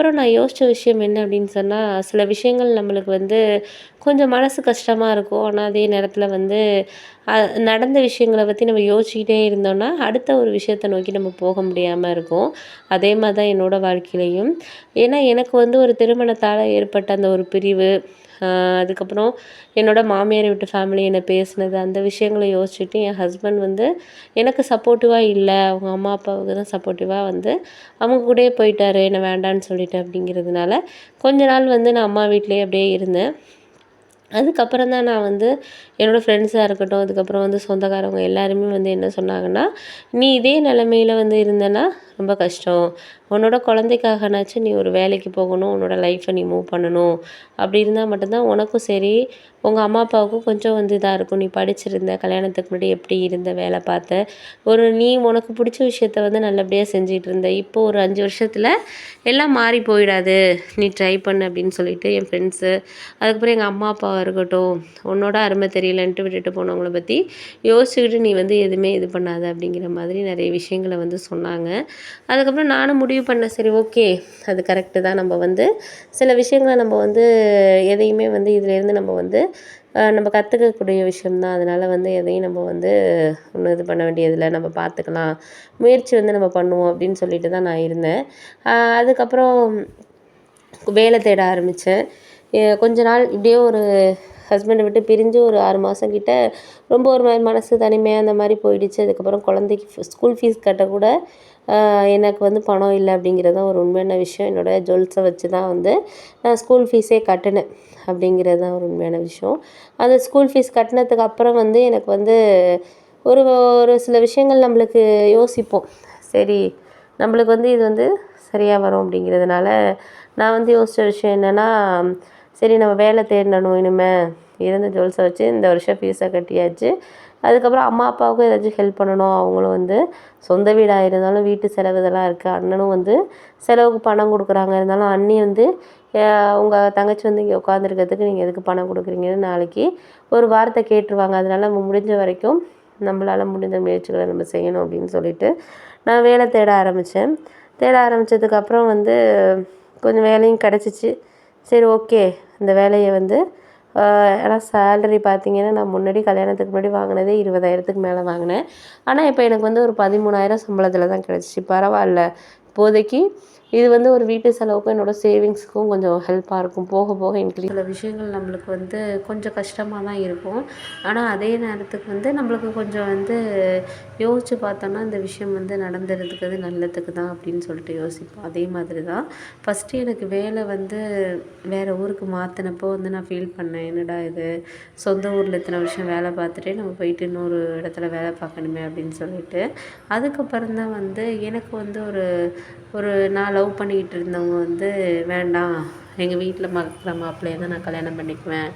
அதுக்கப்புறம் நான் யோசித்த விஷயம் என்ன அப்படின்னு சொன்னால், சில விஷயங்கள் நம்மளுக்கு வந்து கொஞ்சம் மனசு கஷ்டமாக இருக்கும். ஆனால் அதே நேரத்தில் வந்து அ நடந்த விஷயங்கள பற்றி நம்ம யோசிச்சுக்கிட்டே இருந்தோம்னா, அடுத்த ஒரு விஷயத்த நோக்கி நம்ம போக முடியாம இருக்கும். அதே மாரி தான் என்னோட வாழ்க்கையிலயும். ஏன்னா எனக்கு வந்து ஒரு திருமணத்தால ஏற்பட்ட அந்த ஒரு பிரிவு, அ அதுக்கப்புறம் என்னோட மாமியார் வீட்டு ஃபேமிலி என்ன பேசினது, அந்த விஷயங்கள யோசிச்சுட்டு என் ஹஸ்பண்ட் வந்து எனக்கு சப்போர்ட்டிவா இல்ல. அவங்க அம்மா, அப்பாவுக்கு தான் சப்போர்ட்டிவா வந்து அவங்க கூடயே போயிட்டாரு. என்ன வேண்டான்னு சொல்லிட்டு அப்படிங்கிறதுனால, கொஞ்ச நாள் வந்து நான் அம்மா வீட்லயே அப்படியே இருந்தேன். அதுக்கப்புறம் தான் நான் வந்து என்னோடய ஃப்ரெண்ட்ஸாக இருக்கட்டும், அதுக்கப்புறம் வந்து சொந்தக்காரவங்க எல்லாருமே வந்து என்ன சொன்னாங்கன்னா, "நீ இதே நிலைமையில வந்து இருந்தன்னா ரொம்ப கஷ்டம். உன்னோட குழந்தைக்காகனாச்சும் நீ ஒரு வேலைக்கு போகணும். உன்னோட லைஃப்ப நீ மூவ் பண்ணணும். அப்படி இருந்தா மட்டும் தான் உனக்கும் சரி, உங்க அம்மா அப்பாவுக்கும் கொஞ்சம் வந்து இதா இருக்கும். நீ படிச்சிருந்த, கல்யாணத்துக்கு முன்னாடி எப்படி இருந்த, வேலை பார்த்த. நீ உனக்கு பிடிச்ச விஷயத்த வந்து நல்லபடியா செஞ்சுட்டு இருந்த. இப்போ ஒரு 5 வருஷத்துல எல்லாம் மாறி போயிடாது. நீ ட்ரை பண்ணு" அப்படின்னு சொல்லிட்டு என் ஃப்ரெண்ட்ஸு, அதுக்கப்புறம் எங்கள் அம்மா அப்பாவா இருக்கட்டும், உன்னோட அருமை தெரியலன்ட்டு விட்டுட்டு போனவங்கள பற்றி யோசிச்சுக்கிட்டு நீ வந்து எதுவுமே இது பண்ணாத அப்படிங்கிற மாதிரி நிறைய விஷயங்கள வந்து சொன்னாங்க. அதுக்கப்புறம் நானும் முடிவு பண்ணேன், சரி ஓகே, அது கரெக்டு தான். நம்ம வந்து சில விஷயங்கள நம்ம வந்து எதையுமே வந்து இதுலேருந்து நம்ம வந்து நம்ம கற்றுக்கக்கூடிய விஷயம் தான். அதனால வந்து எதையும் நம்ம வந்து ஒன்றும் இது பண்ண வேண்டியதில்ல. நம்ம பார்த்துக்கலாம். முயற்சி வந்து நம்ம பண்ணுவோம் அப்படின்னு சொல்லிட்டு தான் நான் இருந்தேன். அதுக்கப்புறம் வேலை தேட ஆரம்பித்தேன். கொஞ்ச நாள் இப்படியே ஒரு ஹஸ்பண்டை விட்டு பிரிஞ்சு ஒரு 6 மாதம் கிட்ட ரொம்ப ஒரு மாரி மனசு தனிமையா அந்த மாரி போயிடுச்சு. அதுக்கப்புறம் குழந்தைக்கு ஸ்கூல் ஃபீஸ் கட்டக்கூட எனக்கு வந்து பணம் இல்ல அப்படிங்கிறது தான் ஒரு உண்மையான விஷயம். என்னோட ஜுவல்ஸை வச்சு தான் வந்து நான் ஸ்கூல் ஃபீஸே கட்டுனேன் அப்படிங்கிறது தான் ஒரு உண்மையான விஷயம். அந்த ஸ்கூல் ஃபீஸ் கட்டினதுக்கு அப்புறம் வந்து எனக்கு வந்து ஒரு ஒரு சில விஷயங்கள் நம்மளுக்கு யோசிப்போம். சரி, நம்மளுக்கு வந்து இது வந்து சரியா வரும் அப்படிங்கிறதுனால, நான் வந்து யோசிச்ச விஷயம் என்னன்னா, சரி நம்ம வேலை தேடணும் இனிமே. இருந்த ஜுவல்ஸை வச்சு இந்த வருஷம் ஃபீஸை கட்டியாச்சு. அதுக்கப்புறம் அம்மா, அப்பாவுக்கும் ஏதாச்சும் ஹெல்ப் பண்ணணும். அவங்களும் வந்து சொந்த வீடா இருந்தாலும் வீட்டு செலவு இதெல்லாம் இருக்குது. அண்ணனும் வந்து செலவுக்கு பணம் குடுக்குறாங்க. இருந்தாலும் அண்ணி வந்து உங்க தங்கச்சி வந்து இங்கே உட்காந்துருக்கிறதுக்கு நீங்கள் எதுக்கு பணம் குடுக்குறீங்கன்னு நாளைக்கு ஒரு வார்த்தை கேட்டுருவாங்க. அதனால நம்ம முடிஞ்ச வரைக்கும் நம்மளால முடிந்த முயற்சிகளை நம்ம செய்யணும் அப்படின்னு சொல்லிட்டு, நான் வேலை தேட ஆரம்பித்தேன். தேட ஆரம்பித்ததுக்கப்புறம் வந்து கொஞ்சம் வேலையும் கிடச்சிச்சு. சரி ஓகே, இந்த வேலையை வந்து ஆனா சேலரி பார்த்தீங்கன்னா, நான் முன்னாடி கல்யாணத்துக்கு முன்னாடி வாங்கினதே 20,000க்கு மேலே வாங்கினேன். ஆனால் இப்போ எனக்கு வந்து ஒரு 13,000 சம்பளத்தில் தான் கிடச்சிச்சு. பரவாயில்ல. இப்போதைக்கு இது வந்து ஒரு வீட்டு செலவுக்கும் என்னோடய சேவிங்ஸுக்கும் கொஞ்சம் ஹெல்ப்பாக இருக்கும். போக போக சில விஷயங்கள் நம்மளுக்கு வந்து கொஞ்சம் கஷ்டமாக தான் இருக்கும். ஆனால் அதே நேரத்துக்கு வந்து நம்மளுக்கு கொஞ்சம் வந்து யோசித்து பார்த்தோன்னா இந்த விஷயம் வந்து நடந்துருக்கிறது நல்லதுக்கு தான் அப்படின்னு சொல்லிட்டு யோசிப்போம். அதே மாதிரி தான் ஃபஸ்ட்டு எனக்கு வேலை வந்து வேறு ஊருக்கு மாற்றினப்போ வந்து நான் ஃபீல் பண்ணேன். என்னடா இது, சொந்த ஊரில் இத்தனை வருஷம் வேலை பார்த்துட்டே நம்ம போயிட்டு இன்னொரு இடத்துல வேலை பார்க்கணுமே அப்படின்னு சொல்லிட்டு. அதுக்கப்புறம் தான் வந்து எனக்கு வந்து ஒரு ஒரு நான் லவ் பண்ணிக்கிட்டு இருந்தவங்க வந்து வேண்டாம், எங்கள் வீட்டில் பார்க்குற மாப்பிள்ளைய தான் நான் கல்யாணம் பண்ணிக்குவேன்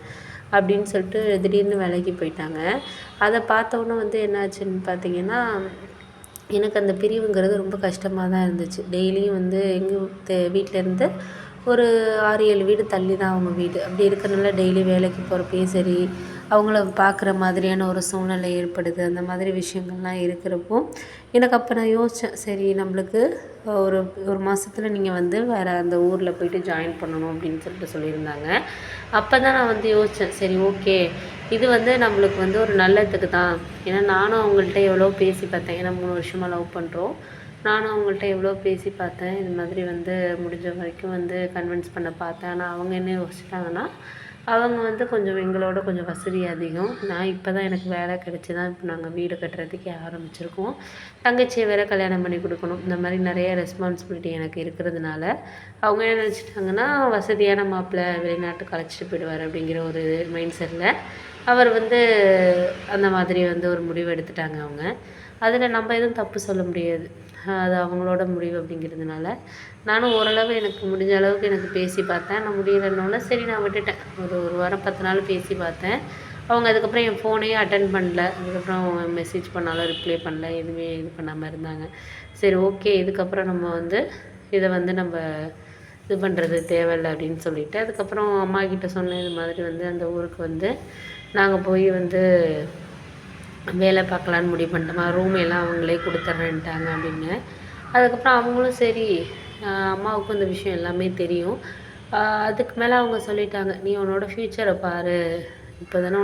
அப்படின்னு சொல்லிட்டு திடீர்னு வேலைக்கு போயிட்டாங்க. அதை பார்த்தோன்னே வந்து என்னாச்சுன்னு பார்த்தீங்கன்னா, எனக்கு அந்த பிரிவுங்கிறது ரொம்ப கஷ்டமாக தான் இருந்துச்சு. டெய்லியும் வந்து எங்கள் வீட்டிலேருந்து ஒரு 6, 7 வீடு தள்ளி தான் அவங்க வீடு. அப்படி இருக்கிறனால டெய்லி வேலைக்கு போகிறப்பயும் சரி, அவங்கள பார்க்குற மாதிரியான ஒரு சூழ்நிலை ஏற்படுது. அந்த மாதிரி விஷயங்கள்லாம் இருக்கிறப்போ, எனக்கு அப்போ நான் யோசித்தேன், சரி நம்மளுக்கு ஒரு ஒரு மாதத்துல நீங்கள் வந்து வேறு அந்த ஊரில் போயிட்டு ஜாயின் பண்ணணும் அப்படின்னு சொல்லிட்டு சொல்லியிருந்தாங்க. அப்போ தான் நான் வந்து யோசித்தேன், சரி ஓகே, இது வந்து நம்மளுக்கு வந்து ஒரு நல்லதுக்கு தான். ஏன்னா நானும் அவங்கள்ட்ட எவ்வளோ பேசி பார்த்தேன். ஏன்னா 3 வருஷமாக லவ் பண்ணுறோம். நானும் அவங்கள்ட்ட எவ்வளோ பேசி பார்த்தேன். இது மாதிரி வந்து முடிஞ்ச வரைக்கும் வந்து கன்வின்ஸ் பண்ண பார்த்தேன். ஆனால் அவங்க என்ன யோசிச்சிட்டாங்கன்னா, அவங்க வந்து கொஞ்சம் எங்களோட கொஞ்சம் வசதி அதிகம். நான் இப்போ தான் எனக்கு வேலை கிடச்சி தான் இப்போ நாங்கள் வீடு கட்டுறதுக்கே ஆரம்பிச்சிருக்கோம். தங்கச்சியை வேறு கல்யாணம் பண்ணி கொடுக்கணும். இந்த மாதிரி நிறைய ரெஸ்பான்சிபிலிட்டி எனக்கு இருக்கிறதுனால, அவங்க என்ன நினச்சிட்டாங்கன்னா, வசதியான மாப்பிள்ளை வெளிநாட்டுக்கு அழைச்சிட்டு போயிடுவார் அப்படிங்கிற ஒரு மைண்ட் செட்டில் அவர் வந்து அந்த மாதிரி வந்து ஒரு முடிவு எடுத்துட்டாங்க அவங்க. அதில் நம்ம எதுவும் தப்பு சொல்ல முடியாது. அது அவங்களோட முடிவு அப்படிங்கிறதுனால, நானும் ஓரளவு எனக்கு முடிஞ்ச அளவுக்கு எனக்கு பேசி பார்த்தேன். நான் முடியலன்னோனே சரி நான் விட்டுட்டேன். ஒரு 1 வாரம் 10 நாள் பேசி பார்த்தேன். அவங்க அதுக்கப்புறம் என் ஃபோனையே அட்டெண்ட் பண்ணல. அதுக்கப்புறம் மெசேஜ் பண்ணாலும் ரிப்ளை பண்ணல. எதுவுமே இது பண்ணாமல் இருந்தாங்க. சரி ஓகே, இதுக்கப்புறம் நம்ம வந்து இதை வந்து நம்ம இது பண்ணுறது தேவையில்ல அப்படின்னு சொல்லிட்டு, அதுக்கப்புறம் அம்மாக்கிட்ட சொன்னேன். இது மாதிரி வந்து அந்த ஊருக்கு வந்து நாங்கள் போய் வந்து வேலை பார்க்கலான்னு முடிவு பண்ணிட்டோமா, ரூம் எல்லாம் அவங்களே கொடுத்துட்றேன்ட்டாங்க அப்படின்னு. அதுக்கப்புறம் அவங்களும் சரி அம்மாவுக்கும் இந்த விஷயம் எல்லாமே தெரியும். அதுக்கு மேலே அவங்க சொல்லிட்டாங்க, "நீ உன்னோட ஃப்யூச்சரை பாரு. இப்போ தானே